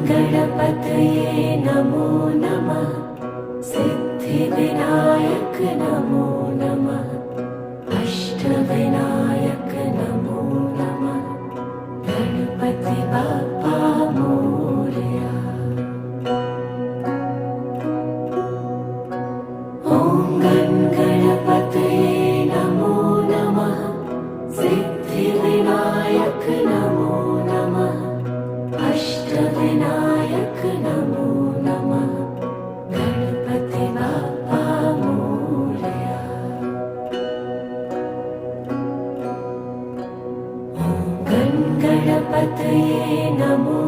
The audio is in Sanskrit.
गणपतये नमो नमः। सिद्धिविनायक नमो नमः। अष्टविनायक नमो नमः। गणपति बाप्पा मोरया। ॐ गणपतये नमो नमः। सिद्धिविनायक नमो नमः। अष्टविनायक नमो नमः। गणपति बाप्पा मोरया। ॐ गणपतये नमो